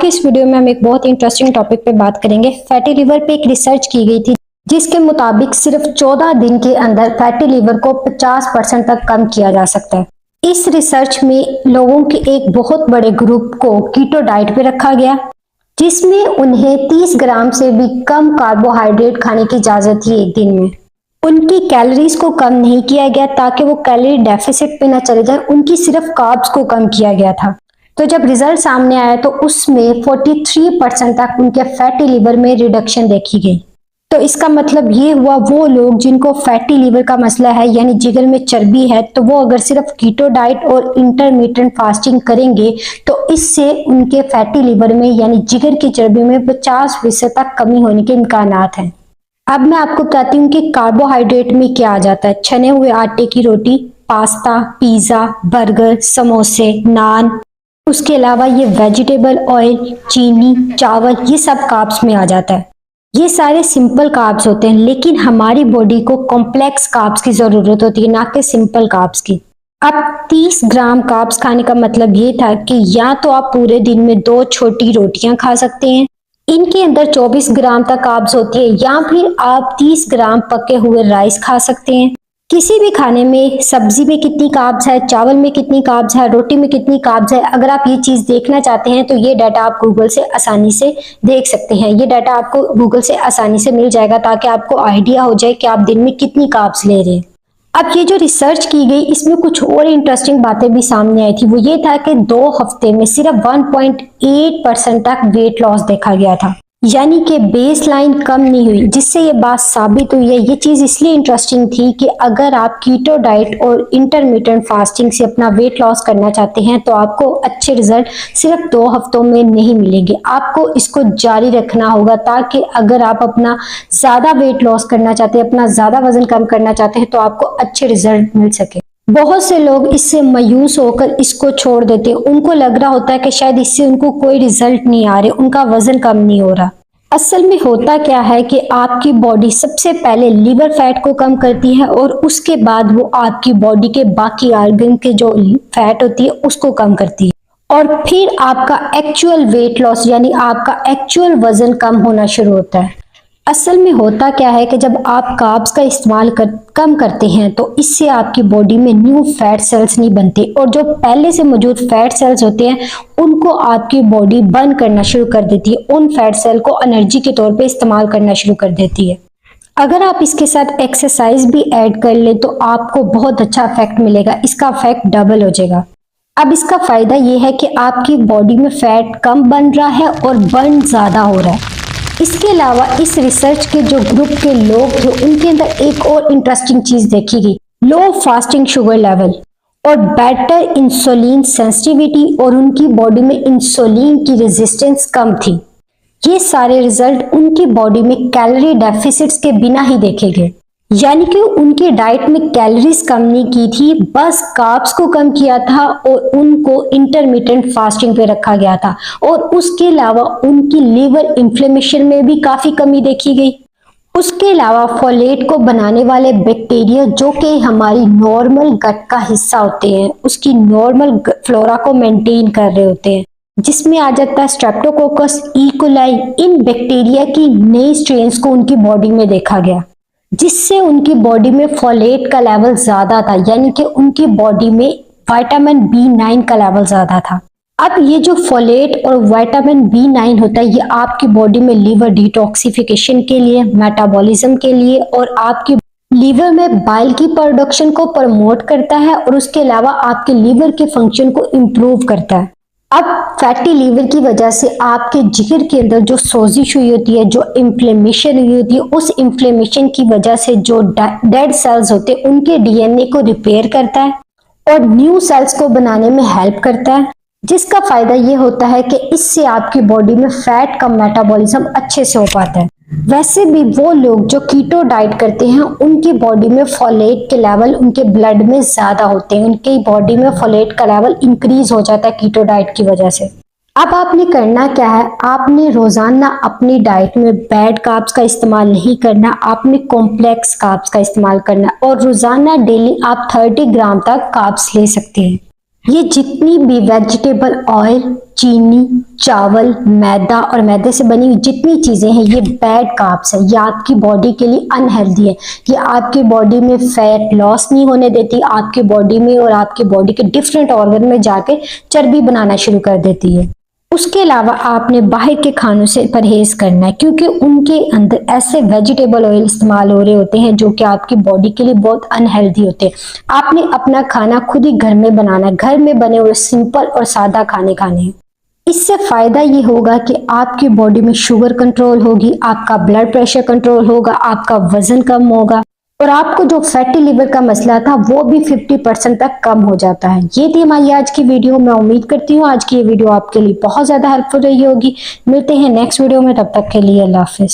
इस वीडियो में हम एक बहुत इंटरेस्टिंग टॉपिक पे बात करेंगे। फैटी लिवर पे एक रिसर्च की गई थी जिसके मुताबिक सिर्फ 14 दिन के अंदर फैटी लिवर को 50% तक कम किया जा सकता है। इस रिसर्च में लोगों के एक बहुत बड़े ग्रुप को कीटो डाइट पे रखा गया जिसमें उन्हें 30 ग्राम से भी कम कार्बोहाइड्रेट खाने की इजाजत थी एक दिन में। उनकी कैलोरीज को कम नहीं किया गया ताकि वो कैलोरी डेफिसिट पे ना चले जाए, उनकी सिर्फ कार्ब्स को कम किया गया था। तो जब रिजल्ट सामने आया तो उसमें 43% तक उनके फैटी लिवर में रिडक्शन देखी गई। तो इसका मतलब ये हुआ वो लोग जिनको फैटी लिवर का मसला है यानी जिगर में चर्बी है, तो वो अगर सिर्फ कीटो डाइट और इंटरमिटेंट फास्टिंग करेंगे तो इससे उनके फैटी लिवर में यानी जिगर की चर्बी में 50% तक कमी होने के इम्कानात हैं। अब मैं आपको बताती हूँ कि कार्बोहाइड्रेट में क्या आ जाता है। छने हुए आटे की रोटी, पास्ता, पिज्जा, बर्गर, समोसे, नान, उसके अलावा ये वेजिटेबल ऑयल, चीनी, चावल, ये सब कार्ब्स में आ जाता है। ये सारे सिंपल कार्ब्स होते हैं, लेकिन हमारी बॉडी को कॉम्प्लेक्स कार्ब्स की जरूरत होती है, ना कि सिंपल कार्ब्स की। अब 30 ग्राम कार्ब्स खाने का मतलब ये था कि या तो आप पूरे दिन में 2 छोटी रोटियां खा सकते हैं, इनके अंदर 24 ग्राम तक कार्ब्स होती है, या फिर आप 30 ग्राम पके हुए राइस खा सकते हैं। किसी भी खाने में सब्जी में कितनी कार्ब्स है, चावल में कितनी कार्ब्स है, रोटी में कितनी कार्ब्स है, अगर आप ये चीज देखना चाहते हैं तो ये डाटा आप गूगल से आसानी से देख सकते हैं। ये डाटा आपको गूगल से आसानी से मिल जाएगा ताकि आपको आइडिया हो जाए कि आप दिन में कितनी कार्ब्स ले रहे हैं। अब ये जो रिसर्च की गई इसमें कुछ और इंटरेस्टिंग बातें भी सामने आई थी। वो ये था कि 2 हफ्ते में सिर्फ 1.8% तक वेट लॉस देखा गया था, यानी कि बेस लाइन कम नहीं हुई, जिससे ये बात साबित हुई है। ये चीज इसलिए इंटरेस्टिंग थी कि अगर आप कीटो डाइट और इंटरमिटेंट फास्टिंग से अपना वेट लॉस करना चाहते हैं तो आपको अच्छे रिजल्ट सिर्फ 2 हफ्तों में नहीं मिलेंगे, आपको इसको जारी रखना होगा ताकि अगर आप अपना ज्यादा वेट लॉस करना चाहते हैं, अपना ज्यादा वजन कम करना चाहते हैं तो आपको अच्छे रिजल्ट मिल सके। बहुत से लोग इससे मायूस होकर इसको छोड़ देते हैं। उनको लग रहा होता है कि शायद इससे उनको कोई रिजल्ट नहीं आ रहे, उनका वजन कम नहीं हो रहा। असल में होता क्या है कि आपकी बॉडी सबसे पहले लीवर फैट को कम करती है और उसके बाद वो आपकी बॉडी के बाकी ऑर्गन के जो फैट होती है उसको कम करती है और फिर आपका एक्चुअल वेट लॉस यानी आपका एक्चुअल वजन कम होना शुरू होता है। असल में होता क्या है कि जब आप कार्ब्स का इस्तेमाल कम करते हैं तो इससे आपकी बॉडी में न्यू फैट सेल्स नहीं बनते और जो पहले से मौजूद फैट सेल्स होते हैं उनको आपकी बॉडी बर्न करना शुरू कर देती है, उन फैट सेल को एनर्जी के तौर पे इस्तेमाल करना शुरू कर देती है। अगर आप इसके साथ एक्सरसाइज भी ऐड कर ले तो आपको बहुत अच्छा इफेक्ट मिलेगा, इसका इफेक्ट डबल हो जाएगा। अब इसका फायदा ये है कि आपकी बॉडी में फैट कम बन रहा है और बर्न ज्यादा हो रहा है। इसके अलावा इस रिसर्च के जो ग्रुप के लोग थे उनके अंदर एक और इंटरेस्टिंग चीज देखी गई, लो फास्टिंग शुगर लेवल और बेटर इंसुलिन सेंसिटिविटी, और उनकी बॉडी में इंसुलिन की रेजिस्टेंस कम थी। ये सारे रिजल्ट उनकी बॉडी में कैलोरी डेफिसिट्स के बिना ही देखे गए, यानी कि उनकी डाइट में कैलोरीज कम नहीं की थी, बस कार्ब्स को कम किया था और उनको इंटरमिटेंट फास्टिंग पे रखा गया था। और उसके अलावा उनकी लीवर इन्फ्लेमेशन में भी काफी कमी देखी गई। उसके अलावा फोलेट को बनाने वाले बैक्टीरिया जो कि हमारी नॉर्मल गट का हिस्सा होते हैं, उसकी नॉर्मल फ्लोरा को मेंटेन कर रहे होते हैं, जिसमें आ जाता है स्ट्रेप्टोकोकस, ई कोलाई, इन बैक्टीरिया की नई स्ट्रेन्स को उनकी बॉडी में देखा गया, जिससे उनकी बॉडी में फोलेट का लेवल ज्यादा था, यानी कि उनकी बॉडी में विटामिन B9 का लेवल ज्यादा था। अब ये जो फोलेट और विटामिन B9 होता है ये आपकी बॉडी में लीवर डिटॉक्सिफिकेशन के लिए, मेटाबॉलिज्म के लिए और आपकी लीवर में बाइल की प्रोडक्शन को प्रमोट करता है और उसके अलावा आपके लीवर के फंक्शन को इम्प्रूव करता है। अब फैटी लीवर की वजह से आपके जिगर के अंदर जो सोजिश हुई होती है, जो इन्फ्लेमेशन हुई होती है, उस इन्फ्लेमेशन की वजह से जो डेड सेल्स होते हैं उनके DNA को रिपेयर करता है और न्यू सेल्स को बनाने में हेल्प करता है, जिसका फायदा ये होता है कि इससे आपकी बॉडी में फैट का मेटाबॉलिज्म अच्छे से हो पाता है। वैसे भी वो लोग जो कीटो डाइट करते हैं उनकी बॉडी में फोलेट के लेवल उनके ब्लड में ज्यादा होते हैं, उनकी बॉडी में फोलेट का लेवल इंक्रीज हो जाता है कीटो डाइट की वजह से। अब आपने करना क्या है, आपने रोजाना अपनी डाइट में बैड कार्ब्स का इस्तेमाल नहीं करना, आपने कॉम्प्लेक्स कार्ब्स का इस्तेमाल करना और रोजाना डेली आप 30 ग्राम तक कार्ब्स ले सकते हैं। ये जितनी भी वेजिटेबल ऑयल, चीनी, चावल, मैदा और मैदे से बनी हुई जितनी चीजें हैं ये बैड कार्ब्स है। ये आपकी बॉडी के लिए अनहेल्दी है। ये आपकी बॉडी में फैट लॉस नहीं होने देती, आपकी बॉडी में और आपकी बॉडी के डिफरेंट ऑर्गन में जाके चर्बी बनाना शुरू कर देती है। उसके अलावा आपने बाहर के खानों से परहेज करना है, क्योंकि उनके अंदर ऐसे वेजिटेबल ऑयल इस्तेमाल हो रहे होते हैं जो कि आपकी बॉडी के लिए बहुत अनहेल्दी होते हैं। आपने अपना खाना खुद ही घर में बनाना है, घर में बने हुए सिंपल और सादा खाने खाने हैं। इससे फायदा ये होगा कि आपकी बॉडी में शुगर कंट्रोल होगी, आपका ब्लड प्रेशर कंट्रोल होगा, आपका वजन कम होगा और आपको जो फैटी लिवर का मसला था वो भी 50% तक कम हो जाता है। ये थी हमारी आज की वीडियो। मैं उम्मीद करती हूँ आज की ये वीडियो आपके लिए बहुत ज्यादा हेल्पफुल रही होगी। मिलते हैं नेक्स्ट वीडियो में, तब तक के लिए अल्लाह हाफिज।